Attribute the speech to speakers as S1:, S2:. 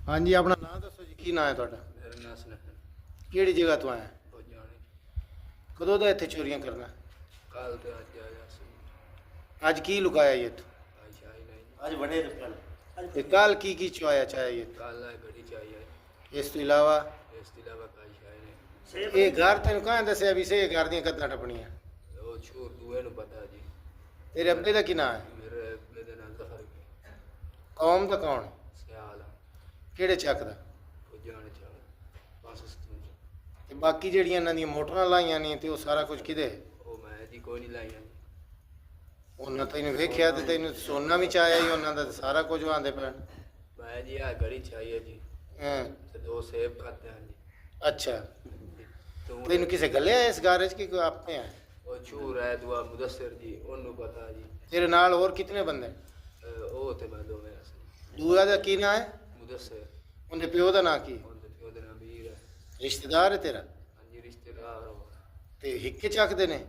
S1: ਹਾਂਜੀ, ਆਪਣਾ ਨਾਮ ਦੱਸੋ ਜੀ, ਕੀ ਨਾਂ ਹੈ ਤੁਹਾਡਾ?
S2: ਮੇਰਾ ਨਾਮ ਸੁਨੇਹਾ
S1: ਕਿਹੜੀ ਜਗ੍ਹਾ ਤੋਂ ਆਇਆ?
S2: ਉਹ ਜਾਣੇ
S1: ਕਦੋਂ ਦਾ ਇੱਥੇ ਚੋਰੀਆਂ ਕਰਨਾ?
S2: ਕੱਲ ਤੇ ਅੱਜ ਆਇਆ ਸੀ।
S1: ਅੱਜ ਕੀ ਲੁਕਾਇਆ ਜੀ ਇੱਥੋਂ?
S2: ਭਾਈ ਸ਼ਾਹੀ ਨਹੀਂ
S1: ਅੱਜ ਬੜੇ ਕੱਲ ਤੇ ਕੱਲ ਕੀ ਚੁਆਇਆ ਚਾਹਿਆ ਜੀ?
S2: ਕੱਲ ਆ ਘੜੀ ਚਾਹੀਏ।
S1: ਇਸ ਤੋਂ ਇਲਾਵਾ
S2: ਇਸ ਤੋਂ ਇਲਾਵਾ ਭਾਈ ਸ਼ਾਹੀ ਨਹੀਂ।
S1: ਇਹ ਘਰ ਤੈਨੂੰ ਕਹਾਂ ਦੱਸਿਆ ਵੀ ਸੇ ਘਰ ਦੀਆਂ ਕੰਧਾਂ ਟੱਪਣੀਆਂ?
S2: ਉਹ ਛੋਰ ਦੂਏ ਨੂੰ ਪਤਾ ਜੀ।
S1: ਤੇਰੇ ਅੱਬੇ ਦਾ ਕੀ ਨਾਂ ਹੈ?
S2: ਮੇਰੇ ਨਾਲ ਜ਼ਫਰ
S1: ਕੌਮ ਦਾ ਕੌਣ?
S2: ਸਿਆਲ
S1: ਕਿਹੜੇ ਚੱਕ ਦਾ?
S2: ਉਹ ਜਾਣੇ ਚਾਹ ਪਾਸ ਸਤੂਨ
S1: ਤੇ ਬਾਕੀ ਜਿਹੜੀਆਂ ਇਹਨਾਂ ਦੀਆਂ ਮੋਟਰਾਂ ਲਾਈਆਂ ਨੇ ਤੇ ਉਹ ਸਾਰਾ ਕੁਝ ਕਿਹਦੇ?
S2: ਉਹ ਮੈਂ ਜੀ ਕੋਈ ਨਹੀਂ ਲਾਈਆਂ ਜੀ।
S1: ਉਹਨਾਂ ਤੈਨੂੰ ਵੇਖਿਆ ਤੇ ਤੈਨੂੰ ਸੋਨਾ ਵੀ ਚਾਹਿਆ ਹੀ ਉਹਨਾਂ ਦਾ ਤੇ ਸਾਰਾ ਕੁਝ ਆਂਦੇ ਪੈਣ।
S2: ਮੈਂ ਜੀ ਆ ਘੜੀ ਚਾਹੀਏ ਜੀ
S1: ਹਾਂ,
S2: ਤੇ ਦੋ ਸੇਬ ਖਾਤੇ ਹਨ ਜੀ।
S1: ਅੱਛਾ।
S2: ਤੂੰ
S1: ਤੈਨੂੰ ਕਿਸੇ ਗੱਲਿਆ ਇਸ ਘਰ 'ਚ ਕਿ ਕੋਈ ਆਪੇ ਆ?
S2: ਉਹ ਛੂਰ ਹੈ ਦੁਆ ਮੁਦੱਸਰ ਜੀ, ਉਹਨੂੰ ਪਤਾ ਜੀ।
S1: ਤੇਰੇ ਨਾਲ ਹੋਰ ਕਿਤਨੇ ਬੰਦੇ?
S2: ਉਹ ਤੇ ਮੈਂ ਦੋਵੇਂ ਸੀ।
S1: ਦੂਆ ਦਾ ਕੀ ਨਾਂ ਹੈ?
S2: ਮੁਦੱਸਰ
S1: ਉਹਦੇ ਪਿਓ ਦਾ ਨਾਂ ਕੀ?
S2: ਉਹਦੇ ਪਿਓ ਦਾ ਨਾਮ ਵੀਰ ਹੈ।
S1: ਰਿਸ਼ਤੇਦਾਰ ਹੈ ਤੇਰਾ?
S2: ਹਾਂਜੀ ਰਿਸ਼ਤੇਦਾਰ ਉਹ।
S1: ਤੇ ਹਿੱਕੇ ਚੱਕਦੇ ਨੇ?